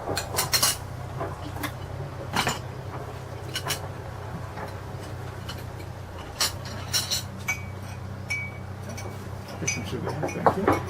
Thank you.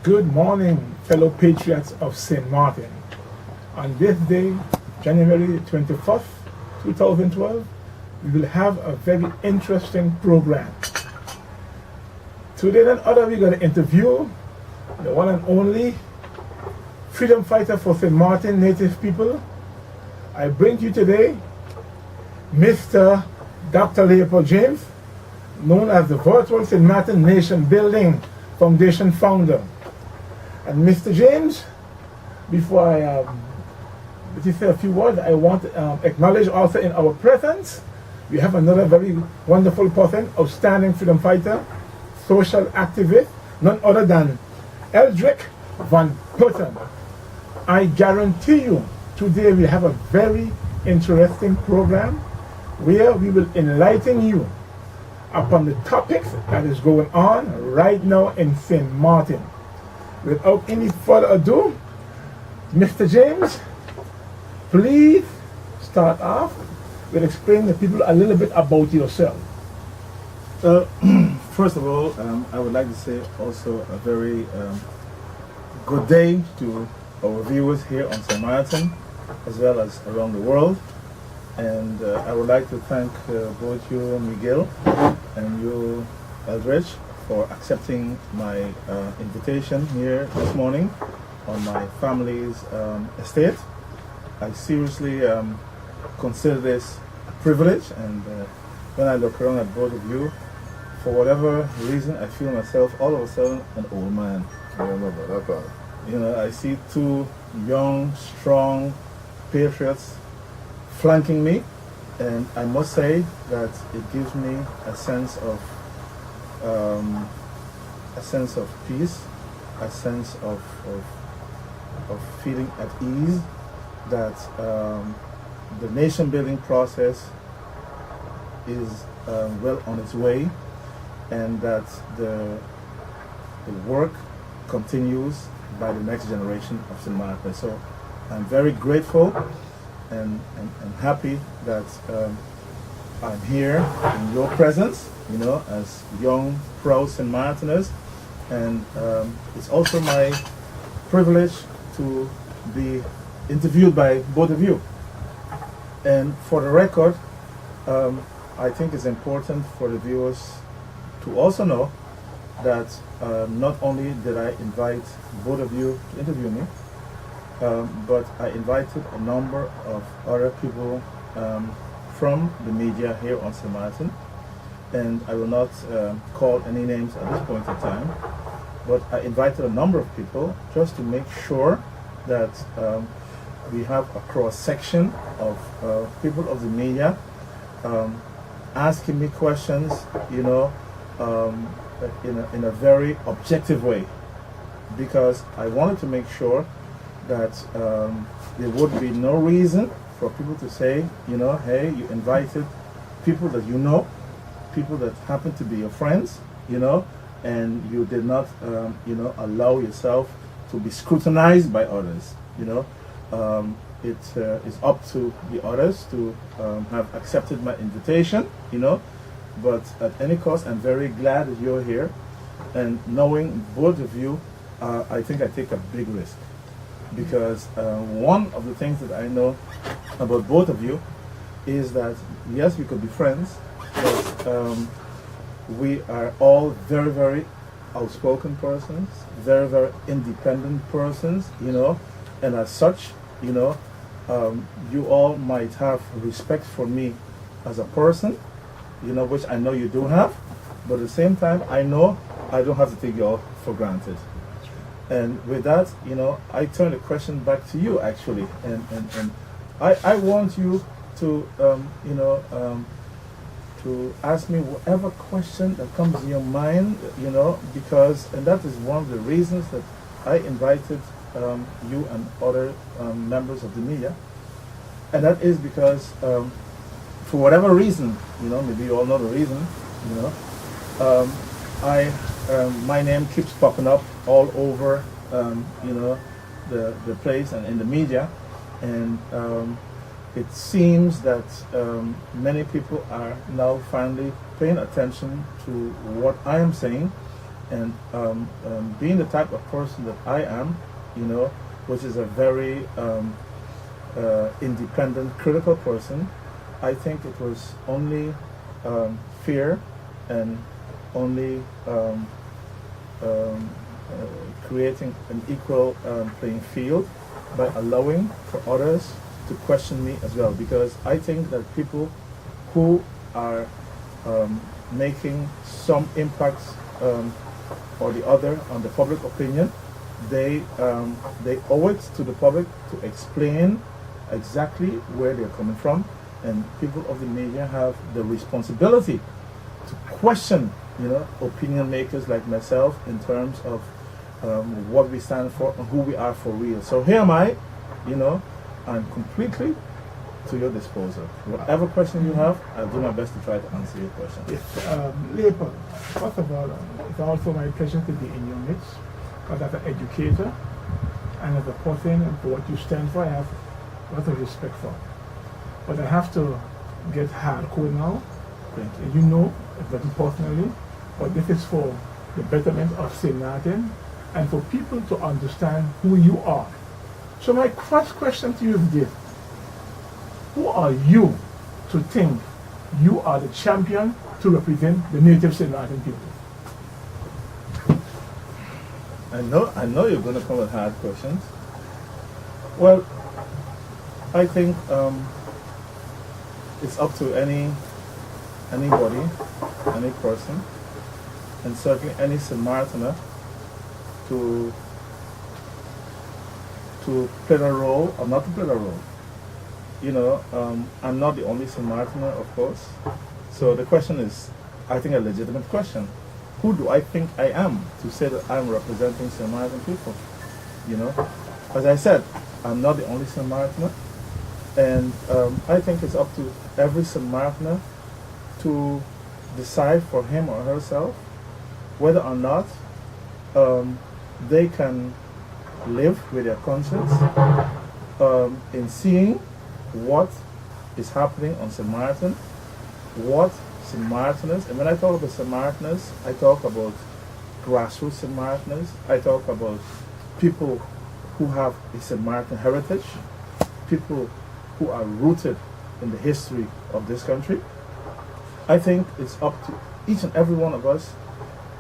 Good morning, fellow patriots of St. Martin. On this day, January 21st, 2012, we will have a very interesting program. Today and other, we're going to interview the one and only freedom fighter for St. Martin native people. I bring you today Mr. Dr. Leopold James, known as the virtual St. Martin Nation Building Foundation founder. And Mr. James, before I say a few words, I want to acknowledge also in our presence, we have another very wonderful person, outstanding freedom fighter, social activist, none other than Eldridge Van Putten. I guarantee you, today we have a very interesting program where we will enlighten you upon the topics that is going on right now in St. Martin. Without any further ado, Mr. James, please start off with explaining to people a little bit about yourself. First of all, I would like to say also a very good day to our viewers here on St. Martin, as well as around the world. And I would like to thank both you, Miguel, and you, Eldridge, for accepting my invitation here this morning on my family's estate. I seriously consider this a privilege, and when I look around at both of you, for whatever reason, I feel myself all of a sudden an old man. You know, I see two young, strong patriots flanking me, and I must say that it gives me a sense of peace, a sense of feeling at ease that the nation building process is well on its way, and that the work continues by the next generation of St. Martin. So I'm very grateful and happy that I'm here in your presence, you know, as young, proud St. Martiners. And it's also my privilege to be interviewed by both of you. And for the record, I think it's important for the viewers to also know that not only did I invite both of you to interview me, but I invited a number of other people from the media here on St. Martin. And I will not call any names at this point in time, but I invited a number of people just to make sure that we have a cross-section of people of the media asking me questions, you know, in a very objective way, because I wanted to make sure that there would be no reason for people to say, you know, hey, you invited people that you know, people that happen to be your friends, you know, and you did not, you know, allow yourself to be scrutinized by others, you know. It is up to the others to have accepted my invitation, you know, but at any cost, I'm very glad that you're here, and knowing both of you, I think I take a big risk, because one of the things that I know about both of you is that yes, we could be friends, but we are all very, very outspoken persons, very, very independent persons, you know, and as such, you know, you all might have respect for me as a person, you know, which I know you do have, but at the same time, I know I don't have to take you all for granted. And with that, you know, I turn the question back to you, actually, and I want you to, you know, to ask me whatever question that comes in your mind, you know, because, and that is one of the reasons that I invited you and other members of the media, and that is because for whatever reason, you know, maybe you all know the reason, you know, my name keeps popping up all over, you know, the place and in the media, and it seems that many people are now finally paying attention to what I am saying, and being the type of person that I am, you know, which is a very independent, critical person. I think it was only fair and only creating an equal playing field by allowing for others to question me as well, because I think that people who are making some impact or the other on the public opinion, they owe it to the public to explain exactly where they're coming from, and people of the media have the responsibility to question, you know, opinion makers like myself in terms of what we stand for and who we are for real. So here am I, you know, I'm completely to your disposal. Whatever question you have, I'll do my best to try to answer your question. Yes, Leopold, first of all, it's also my pleasure to be in your midst, because as an educator and as a person and for what you stand for, I have a lot of respect for. But I have to get hardcore now. You know, very personally, but this is for the betterment of St. Martin and for people to understand who you are. So my first question to you is this: who are you to think you are the champion to represent the native St. Martin people? I know you're going to come with hard questions. Well, I think it's up to anybody, any person, and certainly any St. Martiner to play a role or not to play a role. You know, I'm not the only St. Martiner, of course. So the question is, I think, a legitimate question. Who do I think I am to say that I'm representing St. Martin people? You know, as I said, I'm not the only St. Martiner, and I think it's up to every St. Martiner to decide for him or herself whether or not they can live with their conscience in seeing what is happening on St. Martin, what St. Martiners, and when I talk about St. Martiners, I talk about grassroots St. Martiners, I talk about people who have a St. Martin heritage, people who are rooted in the history of this country. I think it's up to each and every one of us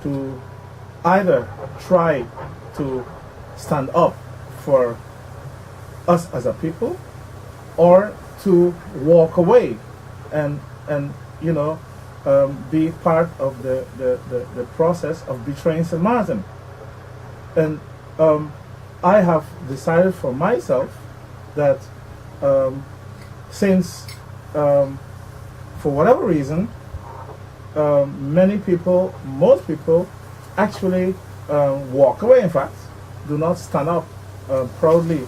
to either try to stand up for us as a people, or to walk away and you know, be part of the process of betraying St. Martin. And I have decided for myself that since for whatever reason many people, most people actually walk away, in fact, do not stand up proudly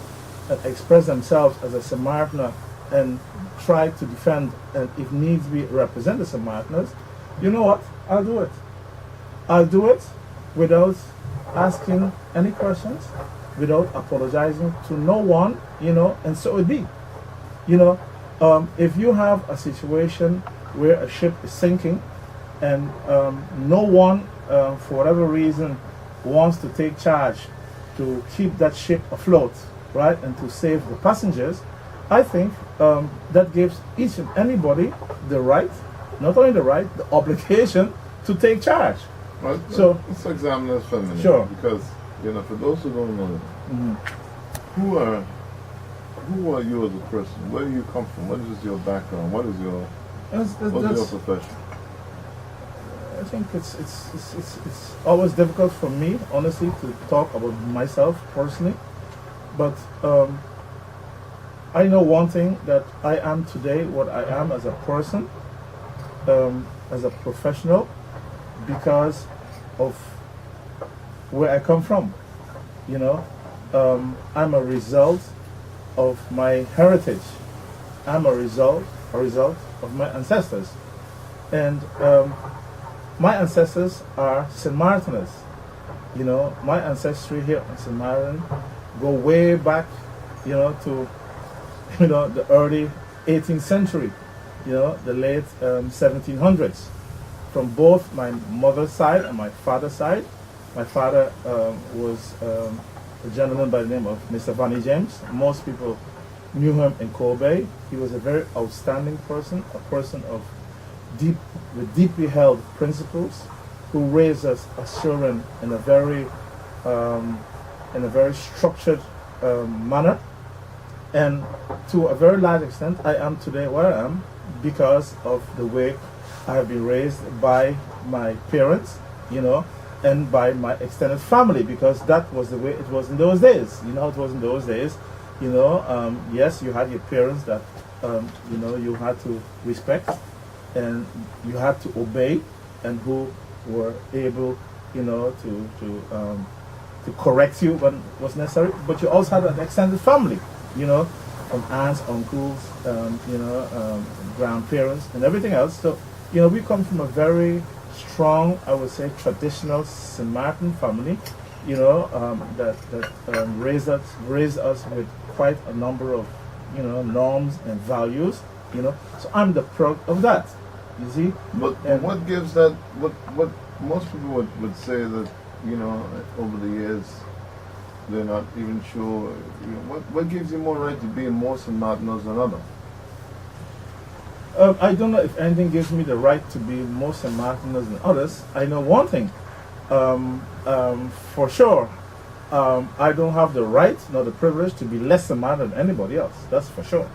and express themselves as a St. Martiner and try to defend and, if needs be, represent the St. Martiners, you know what? I'll do it. I'll do it without asking any questions, without apologizing to no one, you know, and so it be. You know, if you have a situation where a ship is sinking and no one, for whatever reason, wants to take charge to keep that ship afloat, right, and to save the passengers, I think that gives each and anybody the right, not only the right, the obligation to take charge. Well, So let's examine this for a minute. Sure. Because, for those who don't know, who are you as a person? Where do you come from? What is your background? What is your profession? I think it's always difficult for me, honestly, to talk about myself personally. But I know one thing, that I am today what I am as a person, as a professional, because of where I come from. I'm a result of my heritage. I'm a result of my ancestors. And my ancestors are St. Martiners. My ancestry here in St. Martin go way back, to, the early 18th century, the late 1700s. From both my mother's side and my father's side. My father was a gentleman by the name of Mr. James. Most people knew him in Kobe. He was a very outstanding person, a person with deeply held principles, who raised us as children in a very structured manner. And to a very large extent, I am today where I am because of the way I have been raised by my parents, and by my extended family, because that was the way it was in those days. It was in those days. Yes, you had your parents that, you had to respect, and you had to obey, and who were able, to correct you when it was necessary. But you also had an extended family, from aunts, uncles, grandparents, and everything else. So, we come from a very strong, I would say, traditional St. Martin family, that raised us with quite a number of, norms and values, So I'm the product of that, you see. But what gives that? What most people would say that, over the years, they're not even sure. What gives you more right to be more St. Martiners than others? I don't know if anything gives me the right to be more St. Martiners than others. I know one thing, for sure, I don't have the right nor the privilege to be less St. Martin than anybody else. That's for sure.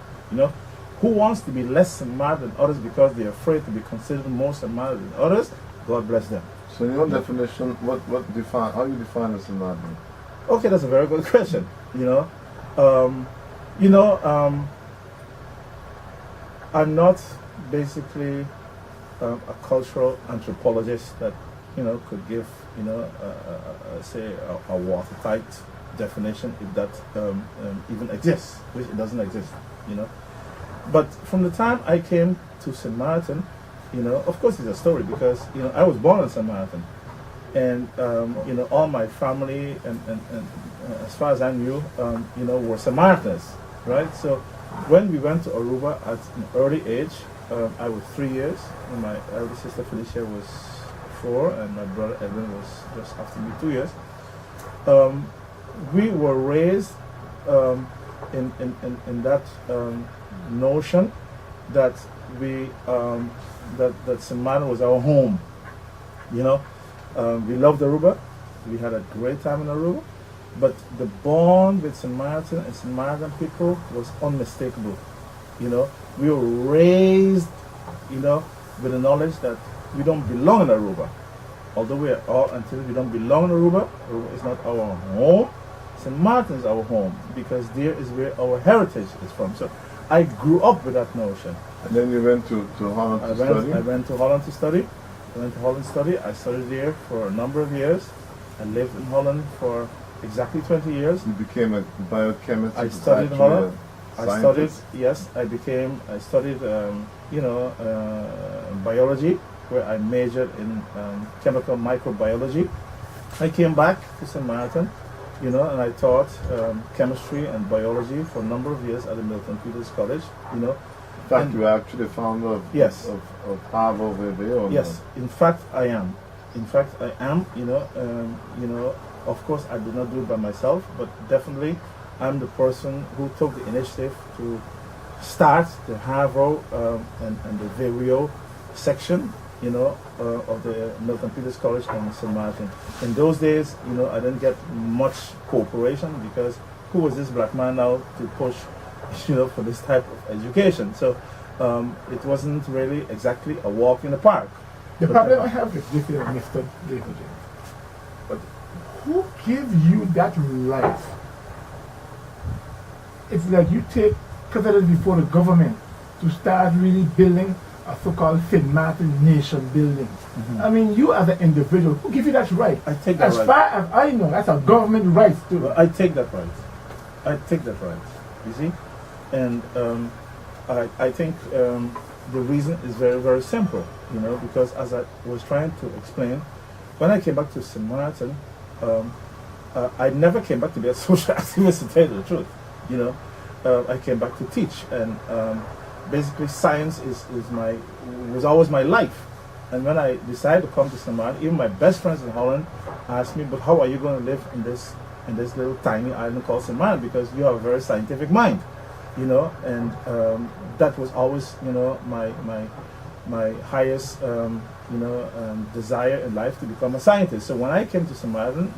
Who wants to be less St. Martin than others because they're afraid to be considered more St. Martin than others? God bless them. So in your definition, how you define a St. Martin? Okay, that's a very good question. I'm not basically a cultural anthropologist that could give say a watertight definition, if that even exists, which it doesn't exist. But from the time I came to St. Martin, of course it's a story, because I was born in St. Martin, and all my family and as far as I knew, were St. Martiners, right? So when we went to Aruba at an early age, I was 3 years, and my elder sister Felicia was 4, and my brother Edwin was just after me 2 years. We were raised in that notion that that St. Martin was our home. We loved Aruba. We had a great time in Aruba. But the bond with St. Martin and St. Martin people was unmistakable. We were raised, with the knowledge that we don't belong in Aruba. Although until we don't belong in Aruba, Aruba is not our home. St. Martin is our home, because there is where our heritage is from. So I grew up with that notion. And then you went to Holland to study? I went to Holland to study. I studied there for a number of years. I lived in Holland for exactly 20 years. You became a biochemist? I studied in Holland. I studied biology, where I majored in chemical microbiology. I came back to St. Martin, and I taught chemistry and biology for a number of years at the Milton Peters College, In fact, you were actually founder of Harvard over there? Yes, in fact, I am. Of course, I did not do it by myself, but definitely I'm the person who took the initiative to start the Havro and the Verio section, of the Milton Peters College and St. Martin. In those days, I didn't get much cooperation because who was this black man now to push, for this type of education? So it wasn't really exactly a walk in the park. The problem I have with this is Mr. Leopold James. But who gives you that right? It's like you take precedence before the government to start really building a so-called St. Martin Nation building. I mean, you as an individual, who gives you that right? I take that right. As far as I know, that's a government right too. Well, I take that right. I take that right. You see? And I think the reason is very, very simple, because as I was trying to explain, when I came back to St. Martin, I never came back to be a social activist, to tell you the truth. I came back to teach, and basically science was always my life. And when I decided to come to St. Martin, even my best friends in Holland asked me, but how are you going to live in this little tiny island called St. Martin, because you have a very scientific mind, and that was always, my highest, desire in life, to become a scientist. So when I came to St. Martin,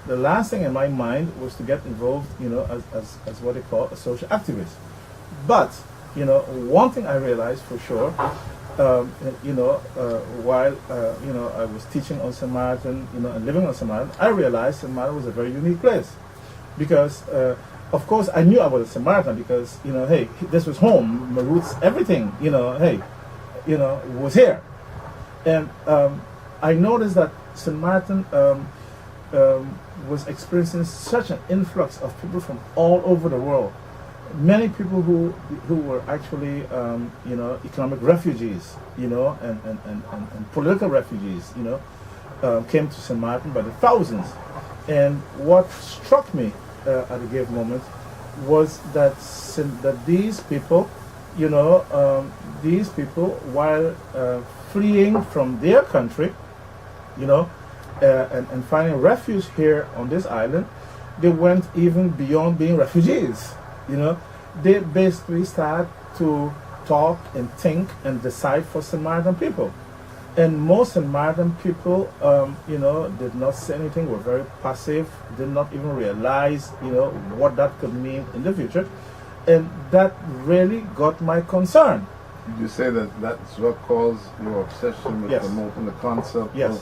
the last thing in my mind was to get involved, as what they call a social activist. But, one thing I realized for sure, while, I was teaching on St. Martin, and living on St. Martin, I realized St. Martin was a very unique place. Because, of course, I knew about St. Martin because, hey, this was home, my roots, everything, was here. And I noticed that St. Martin was experiencing such an influx of people from all over the world. Many people who were actually, economic refugees, and political refugees, came to St. Martin by the thousands. And what struck me at a given moment was that these people, while fleeing from their country, and finding refuge here on this island, they went even beyond being refugees. They basically started to talk and think and decide for St. Martin people. And most St. Martin people, did not say anything, were very passive, did not even realize, what that could mean in the future. And that really got my concern. Did you say that that's what caused your obsession with promoting the concept of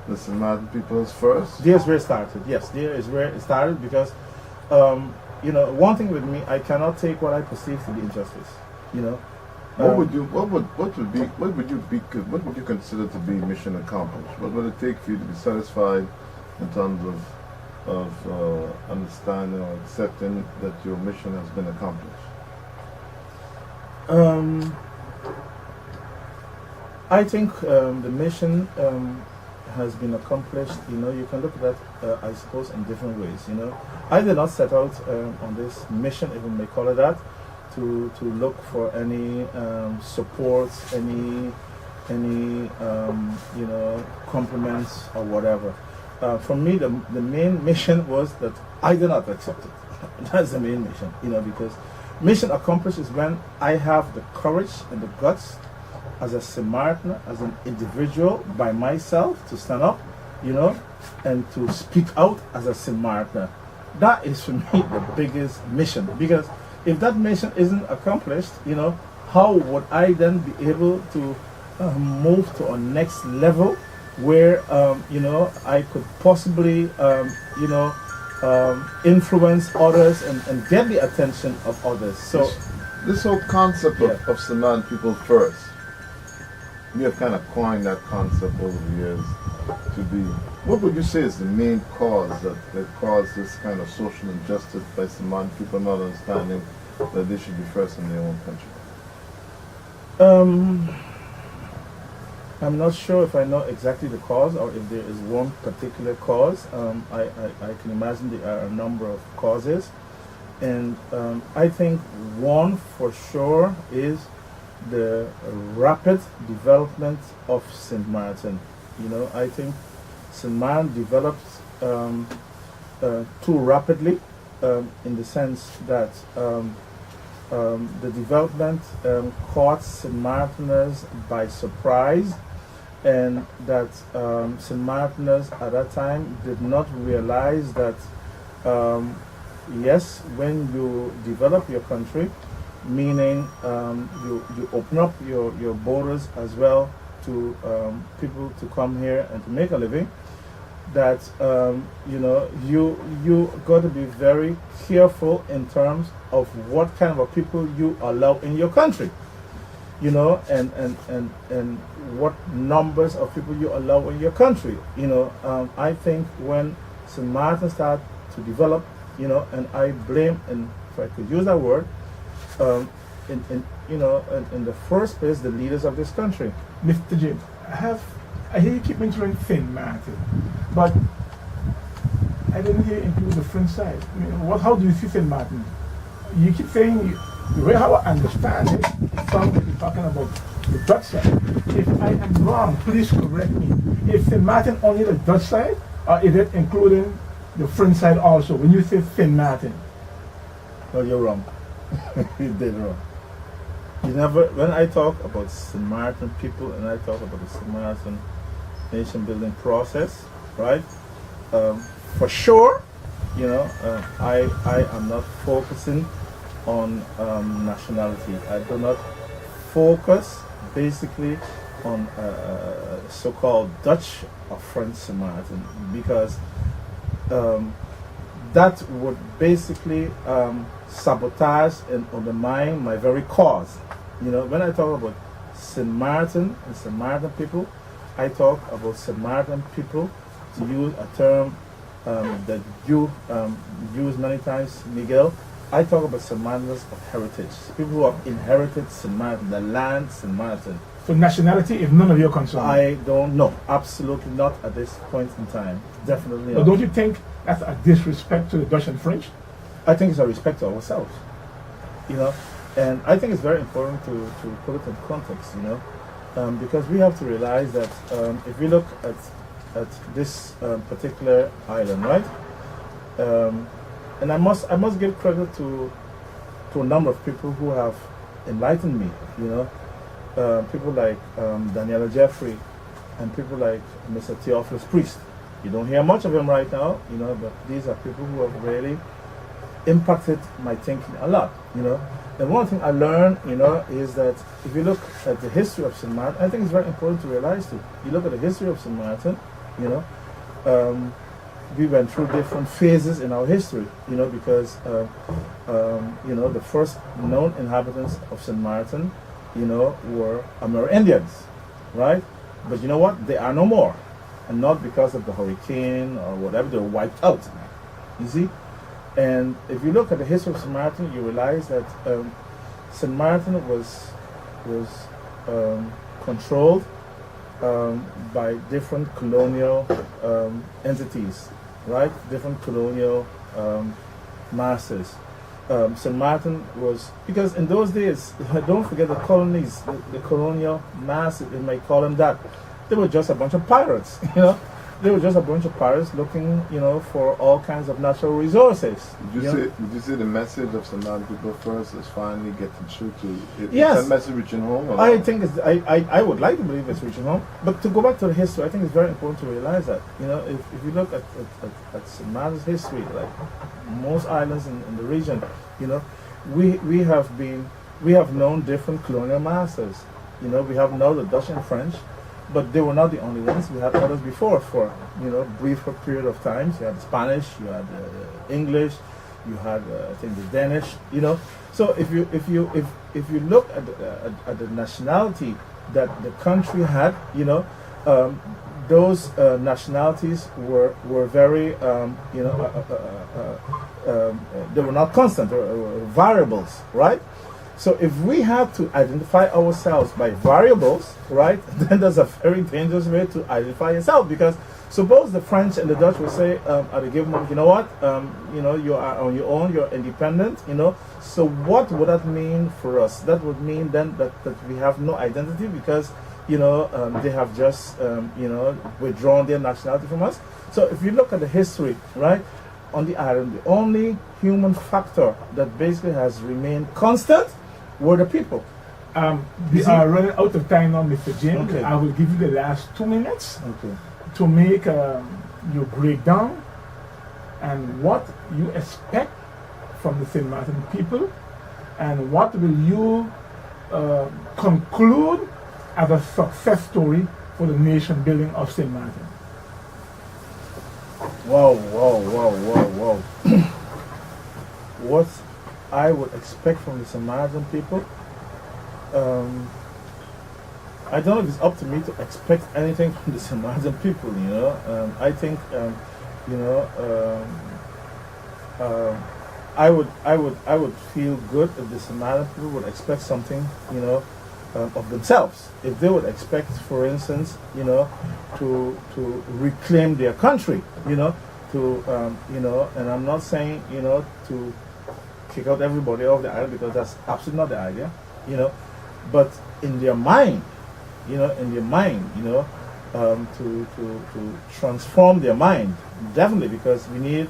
the St. Martin peoples first? There's where it started, yes. There is where it started because, one thing with me, I cannot take what I perceive to be injustice, What would you consider to be mission accomplished? What would it take for you to be satisfied in terms of understanding or accepting that your mission has been accomplished? I think the mission has been accomplished. You can look at that, I suppose, in different ways. I did not set out on this mission, if we may call it that, to look for any support, any compliments or whatever. For me, the main mission was that I did not accept it. That's the main mission, because mission accomplished is when I have the courage and the guts as a St. Martin, as an individual by myself to stand up, and to speak out as a St. Martin. That is for me the biggest mission, because if that mission isn't accomplished, how would I then be able to move to a next level where, I could possibly, influence others and get the attention of others. So this whole concept of St. Martin people first, you have kind of coined that concept over the years to be, what would you say is the main cause that caused this kind of social injustice by St. Martin people not understanding that they should be first in their own country? I'm not sure if I know exactly the cause or if there is one particular cause. I can imagine there are a number of causes. And I think one for sure is the rapid development of St. Martin. I think St. Martin developed too rapidly, in the sense that the development caught St. Martiners by surprise, and that St. Martiners at that time did not realize that yes, when you develop your country, meaning you open up your borders as well to people to come here and to make a living, that you got to be very careful in terms of what kind of a people you allow in your country, and what numbers of people you allow in your country. I think when St. Martin started to develop, and I blame, and if I could use that word, in the first place, the leaders of this country. Mr. James, I hear you keep mentioning St. Martin, but I didn't hear you include the French side. I mean, how do you see St. Martin? You keep saying, the way how I understand it, it sounds like you're talking about the Dutch side. If I am wrong, please correct me. Is St. Martin only the Dutch side, or is it including the French side also, when you say St. Martin? No, you're wrong. You did wrong. You never, when I talk about St. Martin people and I talk about the St. Martin nation building process, right? For sure, I am not focusing on nationality. I do not focus basically on so-called Dutch or French St. Martin, because that would basically sabotage and undermine my very cause. When I talk about St. Martin and St. Martin people, I talk about St. Martin people, to use a term that you use many times, Miguel. I talk about St. Martiners of heritage, people who have inherited St. Martin, the land St. Martin. So nationality is none of your concern? I don't know. Absolutely not at this point in time. Definitely not. But don't you think that's a disrespect to the Dutch and French? I think it's a respect to ourselves, and I think it's very important to put it in context, because we have to realize that if we look at this particular island, right, and I must give credit to a number of people who have enlightened me, people like Daniela Jeffrey and people like Mr. Theophilus Priest. You don't hear much of him right now, but these are people who have really impacted my thinking a lot, And one thing I learned, is that if you look at the history of St. Martin, I think it's very important to realize too. You look at the history of St. Martin, we went through different phases in our history, because, the first known inhabitants of St. Martin, were Amerindians, right? But you know what? They are no more. And not because of the hurricane or whatever, they were wiped out. You see? And if you look at the history of St. Martin, you realize that St. Martin was controlled by different colonial entities, right? Different colonial masters. St. Martin was, because in those days, don't forget the colonies, the colonial masters, they might call them that. They were just a bunch of pirates, They were just a bunch of pirates looking, for all kinds of natural resources. Did you say the message of St. Martin people first is finally getting through to? Yes. Is that message reaching home? Or I think I would like to believe it's reaching home. But to go back to the history, I think it's very important to realize that, if you look at St. Martin's history, like most islands in the region, we have known different colonial masters. We have now the Dutch and French. But they were not the only ones. We had others before for briefer period of time. You had the Spanish, you had the English, you had I think the Danish. So if you look at the nationality that the country had, those nationalities were very they were not constant, or variables, right? So if we have to identify ourselves by variables, right, then there's a very dangerous way to identify yourself, because suppose the French and the Dutch will say at a given moment, you know what, you are on your own, you're independent, so what would that mean for us? That would mean then that we have no identity, because they have just withdrawn their nationality from us. So if you look at the history, right, on the island, the only human factor that basically has remained constant were the people. We are running out of time now, Mr. James. Okay. I will give you the last 2 minutes Okay. to make your breakdown and what you expect from the St. Martin people, and what will you conclude as a success story for the nation building of St. Martin. Wow. What I would expect from the Samaritan people, I don't know if it's up to me to expect anything from the Samaritan people, you know. I think, you know, I would feel good if the Samaritan people would expect something, you know, of themselves. If they would expect, for instance, you know, to reclaim their country, you know, you know, and I'm not saying, you know, to kick out everybody off the island, because that's absolutely not the idea, you know, but in their mind, you know, to transform their mind, definitely, because we need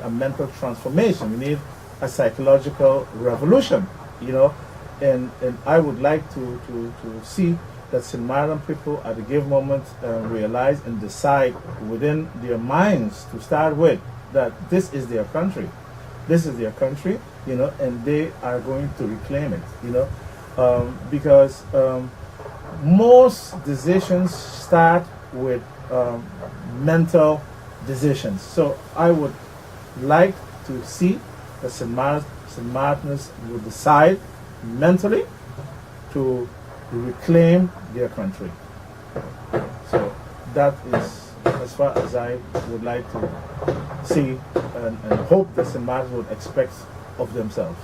a mental transformation. We need a psychological revolution, you know, and I would like to see that St. Martin people at a given moment realize and decide within their minds to start with that this is their country. This is their country, you know, and they are going to reclaim it, you know, because most decisions start with mental decisions. So I would like to see that St. Martiners will decide mentally to reclaim their country. So that is as far as I would like to see and hope that St. Martin would expect of themselves.